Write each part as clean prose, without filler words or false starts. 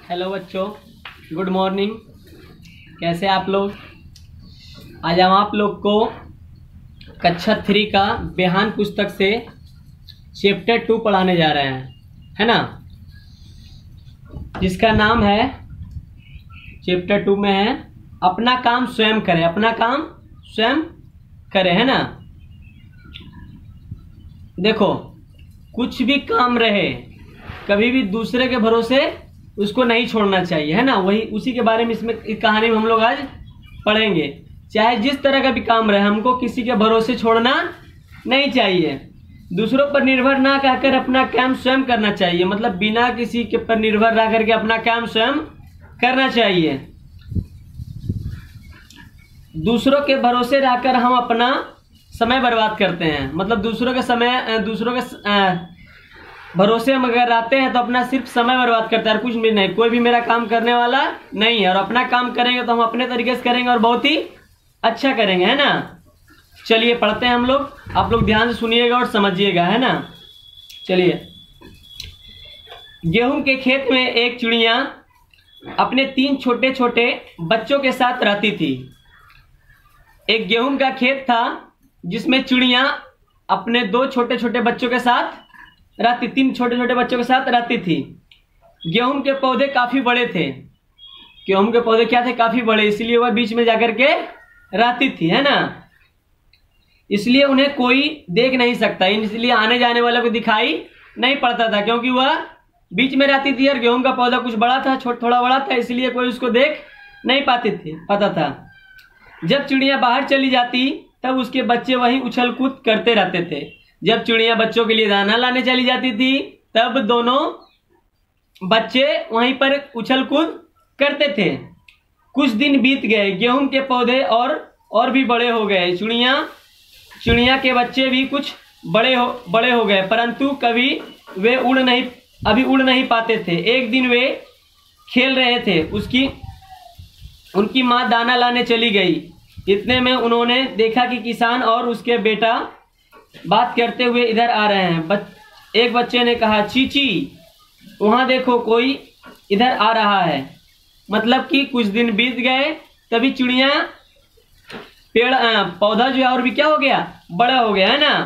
Hello बच्चों, good morning. कैसे आप लोग? आज हम आप लोग को कक्षा 3 का बिहान पुस्तक से चैप्टर 2 पढ़ाने जा रहे हैं, है ना, जिसका नाम है, चैप्टर 2 में है अपना काम स्वयं करें, अपना काम स्वयं करें, है ना। देखो, कुछ भी काम रहे कभी भी दूसरे के भरोसे उसको नहीं छोड़ना चाहिए, है ना। वही उसी के बारे में इसमें कहानी में हम लोग आज पढ़ेंगे। चाहे जिस तरह का भी काम रहे, हमको किसी के भरोसे छोड़ना नहीं चाहिए। दूसरों पर निर्भर ना रहकर अपना काम स्वयं करना चाहिए, मतलब बिना किसी के पर निर्भर रह करके अपना काम स्वयं करना चाहिए। दूसरों के भरोसे रहकर हम अपना समय बर्बाद करते हैं, मतलब दूसरों के भरोसे हम अगर रहते हैं तो अपना सिर्फ समय बर्बाद करते हैं और कुछ भी नहीं। कोई भी मेरा काम करने वाला नहीं है, और अपना काम करेंगे तो हम अपने तरीके से करेंगे और बहुत ही अच्छा करेंगे, है ना। चलिए पढ़ते हैं हम लोग, आप लोग ध्यान से सुनिएगा और समझिएगा, है ना। चलिए। गेहूं के खेत में एक चिड़िया अपने 3 छोटे छोटे बच्चों के साथ रहती थी। एक गेहूं का खेत था जिसमें चिड़िया अपने 2 छोटे छोटे बच्चों के साथ रहती, 3 छोटे छोटे बच्चों के साथ रहती थी। गेहूं के पौधे काफी बड़े थे। गेहूं के पौधे क्या थे? काफी बड़े, इसलिए वह बीच में जाकर के रहती थी, है ना। इसलिए उन्हें कोई देख नहीं सकता, इसलिए आने जाने वालों को दिखाई नहीं पड़ता था, क्योंकि वह बीच में रहती थी और गेहूं का पौधा कुछ बड़ा था, थोड़ा बड़ा था, इसलिए कोई उसको देख नहीं पाता था। जब चिड़िया बाहर चली जाती तब उसके बच्चे वहीं उछल कूद करते रहते थे। जब चिड़िया बच्चों के लिए दाना लाने चली जाती थी तब दोनों बच्चे वहीं पर उछल कूद करते थे। कुछ दिन बीत गए, गेहूं के पौधे और भी बड़े हो गए। चिड़िया के बच्चे भी कुछ बड़े हो गए, परंतु कभी वे उड़ नहीं पाते थे। एक दिन वे खेल रहे थे, उनकी माँ दाना लाने चली गई। इतने में उन्होंने देखा कि किसान और उसके बेटा बात करते हुए इधर आ रहे हैं। एक बच्चे ने कहा, चीची वहां देखो, कोई इधर आ रहा है। मतलब कि कुछ दिन बीत गए, तभी चिड़िया पौधा जो है और भी क्या हो गया? बड़ा हो गया, है ना।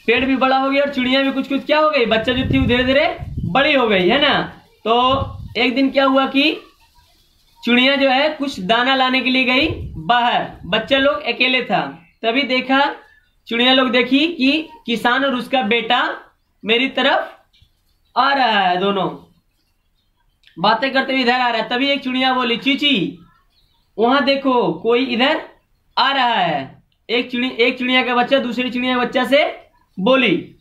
पेड़ भी बड़ा हो गया और चिड़िया भी कुछ कुछ क्या हो गई? बच्चा जो थी वो धीरे धीरे बड़ी हो गई, है ना। तो एक दिन क्या हुआ कि चिड़िया जो है कुछ दाना लाने के लिए गई बाहर, बच्चा लोग अकेले था। तभी देखा, चिड़िया लोग देखी कि किसान और उसका बेटा मेरी तरफ आ रहा है, दोनों बातें करते हुए इधर आ रहा है। तभी एक चिड़िया बोली, चीची वहां देखो, कोई इधर आ रहा है। एक चिड़िया का बच्चा दूसरी चिड़िया के बच्चा से बोली,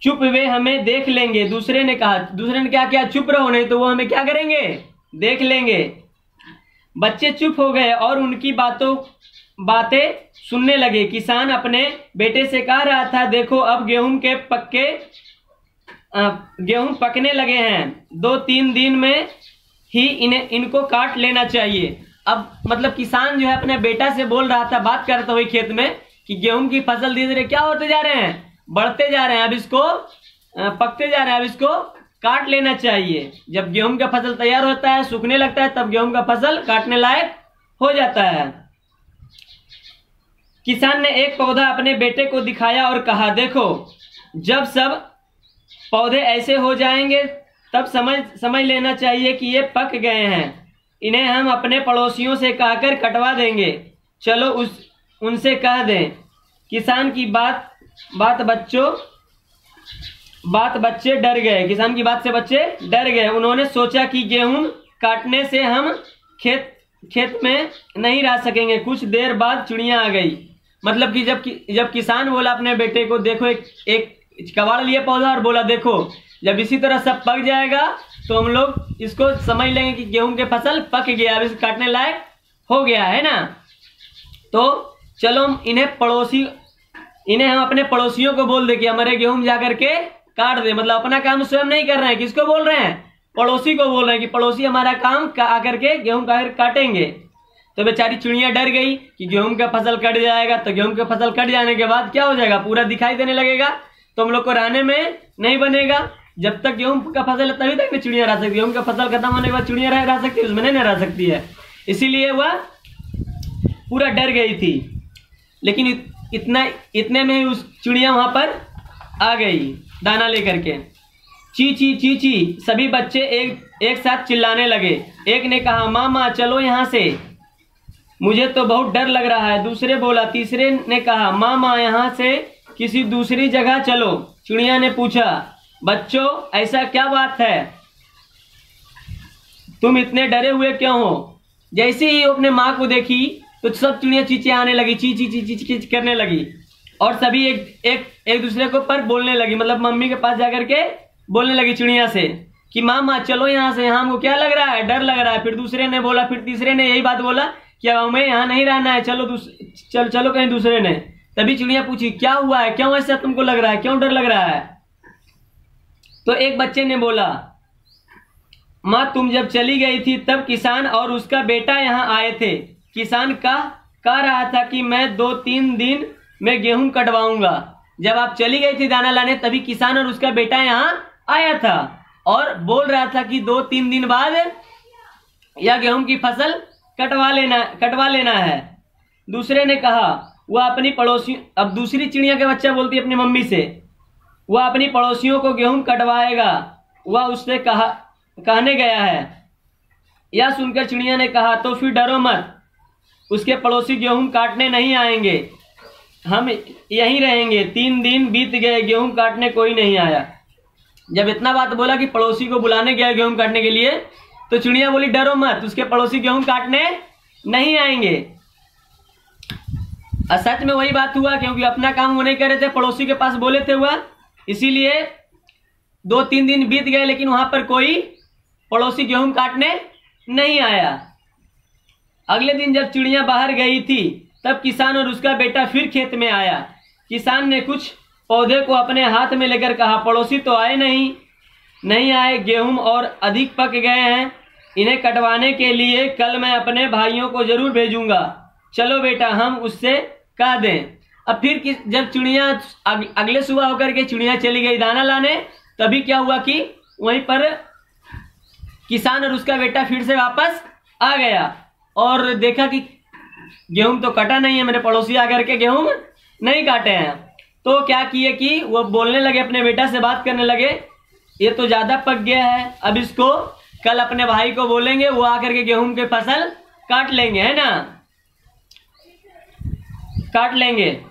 चुप, वे हमें देख लेंगे। दूसरे ने क्या किया? चुप रहो, नहीं तो वो हमें क्या करेंगे? देख लेंगे। बच्चे चुप हो गए और उनकी बातें सुनने लगे। किसान अपने बेटे से कह रहा था, देखो अब गेहूं पकने लगे हैं, 2-3 दिन में ही इनको काट लेना चाहिए। अब मतलब किसान जो है अपने बेटा से बोल रहा था, बात करते हुए खेत में, कि गेहूं की फसल धीरे धीरे क्या होते जा रहे हैं? बढ़ते जा रहे हैं, अब इसको पकते जा रहे हैं, अब इसको काट लेना चाहिए। जब गेहूं का फसल तैयार होता है, सूखने लगता है, तब गेहूं का फसल काटने लायक हो जाता है। किसान ने एक पौधा अपने बेटे को दिखाया और कहा, देखो जब सब पौधे ऐसे हो जाएंगे तब समझ लेना चाहिए कि ये पक गए हैं। इन्हें हम अपने पड़ोसियों से कहकर कटवा देंगे। चलो उनसे कह दें। किसान की बात बच्चे डर गए। किसान की बात से बच्चे डर गए। उन्होंने सोचा कि गेहूं काटने से हम खेत में नहीं रह सकेंगे। कुछ देर बाद चिड़िया आ गई। मतलब कि जब किसान बोला अपने बेटे को, देखो एक कबाड़ लिए पौधा और बोला, देखो जब इसी तरह सब पक जाएगा तो हम लोग इसको समझ लेंगे कि गेहूं के फसल पक गया, अब इसे काटने लायक हो गया, है ना। तो चलो इन्हें हम अपने पड़ोसियों को बोल दे कि हमारे गेहूं जाकर के काट दे। मतलब अपना काम स्वयं नहीं कर रहे हैं, किसको बोल रहे हैं? पड़ोसी को बोल रहे हैं कि पड़ोसी हमारा काम आकर के गेहूं काटेंगे। तो बेचारी चिड़िया डर गई कि गेहूं का फसल कट जाएगा, तो गेहूं का फसल कट जाने के बाद क्या हो जाएगा? पूरा दिखाई देने लगेगा, तो हम लोग को रहने में नहीं बनेगा। जब तक गेहूं का फसल है तभी तक चिड़िया रह सकती है। गेहूं का फसल खत्म होने के बाद चिड़िया रह सकती है, उसमें नहीं रह सकती है। इसीलिए वह पूरा डर गई थी। लेकिन इतने में ही उस चिड़िया वहां पर आ गई दाना लेकर के। ची ची ची ची सभी बच्चे एक साथ चिल्लाने लगे। एक ने कहा मामा चलो यहाँ से, मुझे तो बहुत डर लग रहा है। दूसरे बोला, तीसरे ने कहा मामा यहाँ से किसी दूसरी जगह चलो। चिड़िया ने पूछा बच्चों ऐसा क्या बात है, तुम इतने डरे हुए क्यों हो? जैसे ही अपने माँ को देखी तो सब चिड़िया चींचे आने लगी, ची ची ची ची ची करने लगी और सभी एक दूसरे को पर बोलने लगी, मतलब मम्मी के पास जाकर के बोलने लगी चिड़िया से कि मामा चलो यहाँ से, यहाँ हमको क्या लग रहा है, डर लग रहा है। फिर दूसरे ने बोला, फिर तीसरे ने यही बात बोला कि अब हमें यहाँ नहीं रहना है, चलो कहीं दूसरे ने। तभी चिड़िया पूछी क्या हुआ है, क्यों ऐसा तुमको लग रहा है, क्यों डर लग रहा है? तो एक बच्चे ने बोला माँ तुम जब चली गई थी तब किसान और उसका बेटा यहाँ आए थे। किसान कह रहा था कि मैं 2-3 दिन में गेहूं कटवाऊंगा। जब आप चली गई थी दाना लाने तभी किसान और उसका बेटा यहाँ आया था और बोल रहा था कि 2-3 दिन बाद यह गेहूं की फसल कटवा लेना है। दूसरे ने कहा वह अपनी पड़ोसी, अब दूसरी चिड़िया के बच्चा बोलती है अपनी मम्मी से, वह अपनी पड़ोसियों को गेहूं कटवाएगा, वह उससे कहने गया है। यह सुनकर चिड़िया ने कहा तो फिर डरो मत, उसके पड़ोसी गेहूं काटने नहीं आएंगे, हम यहीं रहेंगे। 3 दिन बीत गए, गेहूं काटने कोई नहीं आया। जब इतना बात बोला कि पड़ोसी को बुलाने गया गेहूं काटने के लिए, तो चिड़िया बोली डरो मत, उसके पड़ोसी गेहूं काटने नहीं आएंगे। और सच में वही बात हुआ, क्योंकि अपना काम वो नहीं कर रहे थे, पड़ोसी के पास बोले थे हुआ, इसीलिए 2-3 दिन बीत गए लेकिन वहां पर कोई पड़ोसी गेहूं काटने नहीं आया। अगले दिन जब चिड़िया बाहर गई थी तब किसान और उसका बेटा फिर खेत में आया। किसान ने कुछ पौधे को अपने हाथ में लेकर कहा पड़ोसी तो आए नहीं आए, गेहूं और अधिक पक गए हैं, इन्हें कटवाने के लिए कल मैं अपने भाइयों को जरूर भेजूंगा, चलो बेटा हम उससे कह दें। अब फिर जब चिड़िया अगले सुबह होकर के चिड़िया चली गई दाना लाने, तभी क्या हुआ कि वहीं पर किसान और उसका बेटा फिर से वापस आ गया और देखा कि गेहूं तो कटा नहीं है, मेरे पड़ोसी आकर के गेहूं नहीं काटे हैं। तो क्या किए कि वो बोलने लगे, अपने बेटा से बात करने लगे, ये तो ज्यादा पक गया है, अब इसको कल अपने भाई को बोलेंगे, वो आकर के गेहूं के फसल काट लेंगे, है ना, काट लेंगे।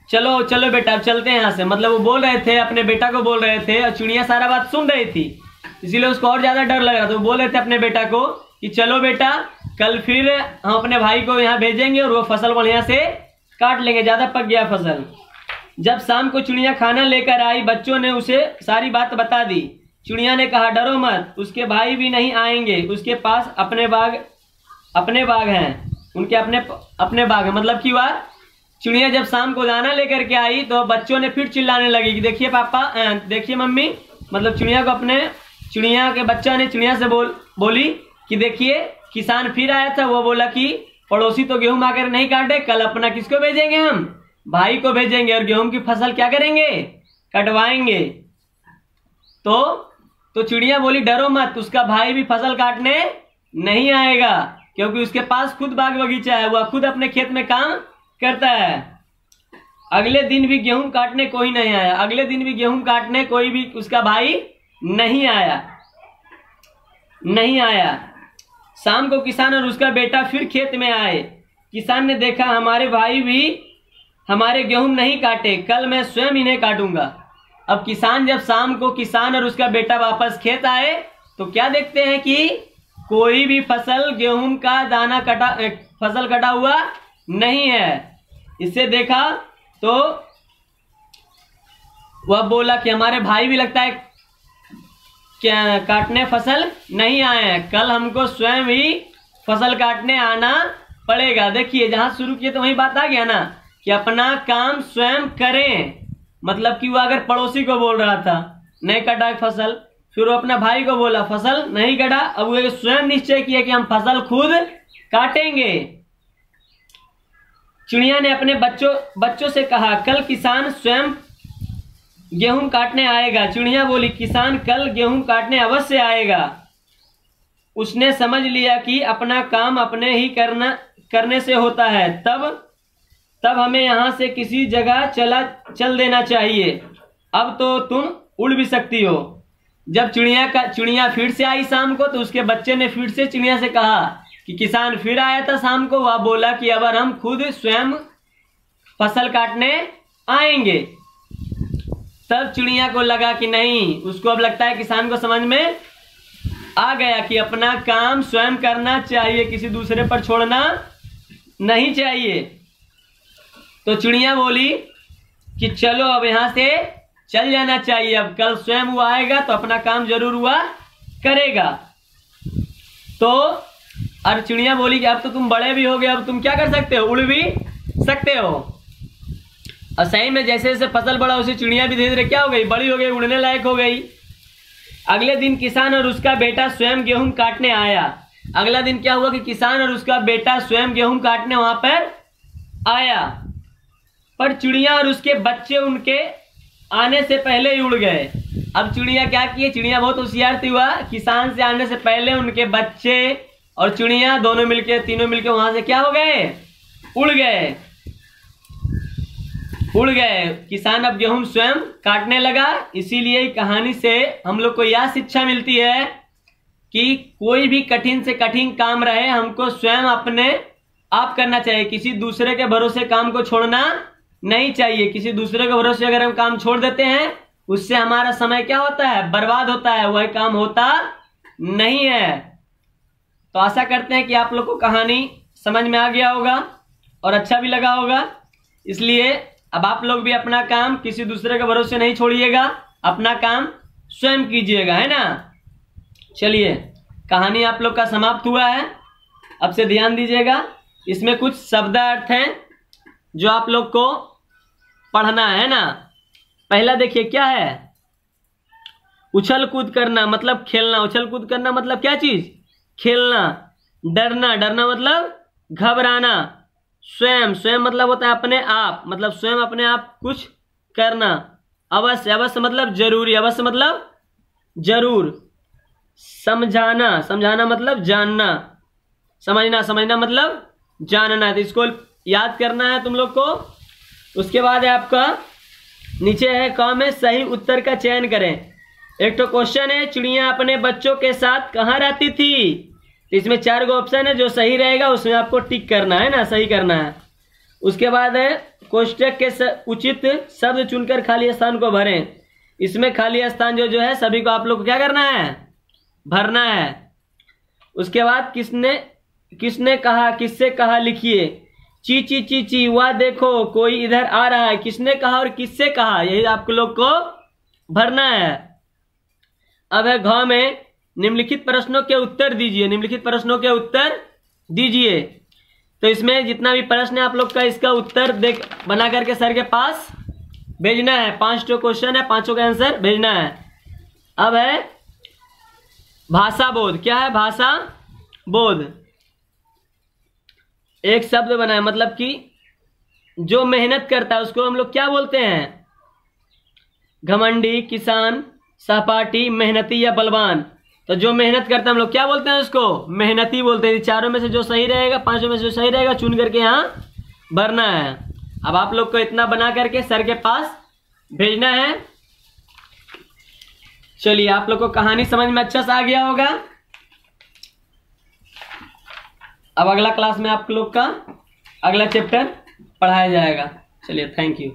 चलो चलो बेटा अब चलते हैं यहाँ से। मतलब वो बोल रहे थे, अपने बेटा को बोल रहे थे और चिड़िया सारा बात सुन रही थी, इसीलिए उसको और ज्यादा डर लग रहा था। वो बोल रहे थे अपने बेटा को कि चलो बेटा कल फिर हम अपने भाई को यहाँ भेजेंगे और वो फसल बढ़िया से काट लेंगे, ज्यादा पक गया फसल। जब शाम को चिड़िया खाना लेकर आई, बच्चों ने उसे सारी बात बता दी। चिड़िया ने कहा डरो मत, उसके भाई भी नहीं आएंगे, उसके पास अपने बाग हैं, उनके अपने बाग हैं। मतलब कि वह चिड़िया जब शाम को दाना लेकर के आई तो बच्चों ने फिर चिल्लाने लगी कि देखिए पापा, देखिए मम्मी, मतलब चिड़िया के बच्चा ने चिड़िया से बोली कि देखिए किसान फिर आया था, वो बोला कि पड़ोसी तो गेहूं आकर नहीं काटे, कल अपना किसको भेजेंगे, हम भाई को भेजेंगे और गेहूं की फसल क्या करेंगे, कटवाएंगे। तो चिड़िया बोली डरो मत, उसका भाई भी फसल काटने नहीं आएगा, क्योंकि उसके पास खुद बाग बगीचा है, वह खुद अपने खेत में काम करता है। अगले दिन भी गेहूं काटने कोई नहीं आया, अगले दिन भी गेहूं काटने कोई भी उसका भाई नहीं आया। शाम को किसान और उसका बेटा फिर खेत में आए। किसान ने देखा हमारे भाई भी हमारे गेहूं नहीं काटे, कल मैं स्वयं इन्हें काटूंगा। अब जब शाम को किसान और उसका बेटा वापस खेत आए तो क्या देखते हैं कि कोई भी फसल गेहूं का दाना फसल कटा हुआ नहीं है। इससे देखा तो वह बोला कि हमारे भाई भी लगता है क्या काटने फसल नहीं आए हैं, कल हमको स्वयं ही फसल काटने आना पड़ेगा। देखिए जहां शुरू किए तो वही बात आ गया ना कि अपना काम स्वयं करें। मतलब कि वो अगर पड़ोसी को बोल रहा था नहीं कटा फसल, फिर वो अपना भाई को बोला फसल नहीं कटा, अब वो स्वयं निश्चय किया कि हम फसल खुद काटेंगे। चिड़िया ने अपने बच्चों से कहा कल किसान स्वयं गेहूं काटने आएगा। चिड़िया बोली किसान कल गेहूं काटने अवश्य आएगा। उसने समझ लिया कि अपना काम अपने ही करने से होता है, तब हमें यहाँ से किसी जगह चल देना चाहिए। अब तो तुम उड़ भी सकती हो। जब चिड़िया फिर से आई शाम को, तो उसके बच्चे ने फिर से चिड़िया से कहा कि किसान फिर आया था शाम को। वह बोला कि अब हम खुद स्वयं फसल काटने आएंगे। तब चिड़िया को लगा कि नहीं, उसको अब लगता है किसान को समझ में आ गया कि अपना काम स्वयं करना चाहिए, किसी दूसरे पर छोड़ना नहीं चाहिए। तो चिड़िया बोली कि चलो अब यहाँ से चल जाना चाहिए, अब कल स्वयं वो आएगा तो अपना काम जरूर हुआ करेगा। तो और चिड़िया बोली कि अब तो तुम बड़े भी हो गए, अब तुम क्या कर सकते हो, उड़ भी सकते हो। और सही में जैसे जैसे फसल बड़ा उसे चिड़िया भी धीरे धीरे क्या हो गई, बड़ी हो गई, उड़ने लायक हो गई। अगले दिन किसान और उसका बेटा स्वयं गेहूं काटने आया। अगला दिन क्या हुआ कि किसान और उसका बेटा स्वयं गेहूं काटने वहां पर आया, पर चिड़िया और उसके बच्चे उनके आने से पहले ही उड़ गए। अब चिड़िया क्या किए, चिड़िया बहुत होशियार थी, हुआ किसान से आने से पहले उनके बच्चे और चिड़िया तीनों मिलके वहां से क्या हो गए, उड़ गए। किसान अब गेहूं स्वयं काटने लगा। इसीलिए कहानी से हम लोग को यह शिक्षा मिलती है कि कोई भी कठिन से कठिन काम रहे, हमको स्वयं अपने आप करना चाहिए। किसी दूसरे के भरोसे काम को छोड़ना नहीं चाहिए। किसी दूसरे के भरोसे अगर हम काम छोड़ देते हैं, उससे हमारा समय क्या होता है, बर्बाद होता है, वह काम होता नहीं है। तो आशा करते हैं कि आप लोग को कहानी समझ में आ गया होगा और अच्छा भी लगा होगा। इसलिए अब आप लोग भी अपना काम किसी दूसरे के भरोसे नहीं छोड़िएगा, अपना काम स्वयं कीजिएगा, है ना। चलिए, कहानी आप लोग का समाप्त हुआ है। अब से ध्यान दीजिएगा, इसमें कुछ शब्दार्थ हैं जो आप लोग को पढ़ना है ना। पहला देखिए क्या है, उछल कूद करना मतलब खेलना। उछल कूद करना मतलब क्या चीज, खेलना। डरना, डरना मतलब घबराना। स्वयं मतलब होता है अपने आप, मतलब स्वयं अपने आप कुछ करना। अवश्य, अवश्य मतलब जरूरी, अवश्य मतलब जरूर। समझाना मतलब जानना। समझना मतलब जानना। तो इसको याद करना है तुम लोग को। उसके बाद है आपका नीचे है क में सही उत्तर का चयन करें। एक तो क्वेश्चन है, चिड़िया अपने बच्चों के साथ कहाँ रहती थी। तो इसमें 4 गो ऑप्शन है, जो सही रहेगा उसमें आपको टिक करना है ना, सही करना है। उसके बाद है कोष्टक के उचित शब्द चुनकर खाली स्थान को भरें। इसमें खाली स्थान जो है सभी को आप लोग को क्या करना है, भरना है। उसके बाद किसने कहा, किससे कहा लिखिए। ची ची ची ची, वाह देखो कोई इधर आ रहा है। किसने कहा और किससे कहा, यही आप लोग को भरना है। अब है घ में निम्नलिखित प्रश्नों के उत्तर दीजिए। निम्नलिखित प्रश्नों के उत्तर दीजिए। तो इसमें जितना भी प्रश्न है आप लोग का, इसका उत्तर बना करके सर के पास भेजना है। 5 क्वेश्चन है, 5 का आंसर भेजना है। अब है भाषा बोध। क्या है भाषा बोध, एक शब्द बनाए, मतलब कि जो मेहनत करता है उसको हम लोग क्या बोलते हैं, घमंडी, किसान, सहपाठी, मेहनती या बलवान। तो जो मेहनत करता है हम लोग क्या बोलते हैं, उसको मेहनती बोलते हैं। चारों में से जो सही रहेगा, 5 में से जो सही रहेगा चुन करके यहाँ भरना है। अब आप लोग को इतना बना करके सर के पास भेजना है। चलिए, आप लोग को कहानी समझ में अच्छा सा आ गया होगा। अब अगला क्लास में आप लोग का अगला चैप्टर पढ़ाया जाएगा। चलिए, थैंक यू।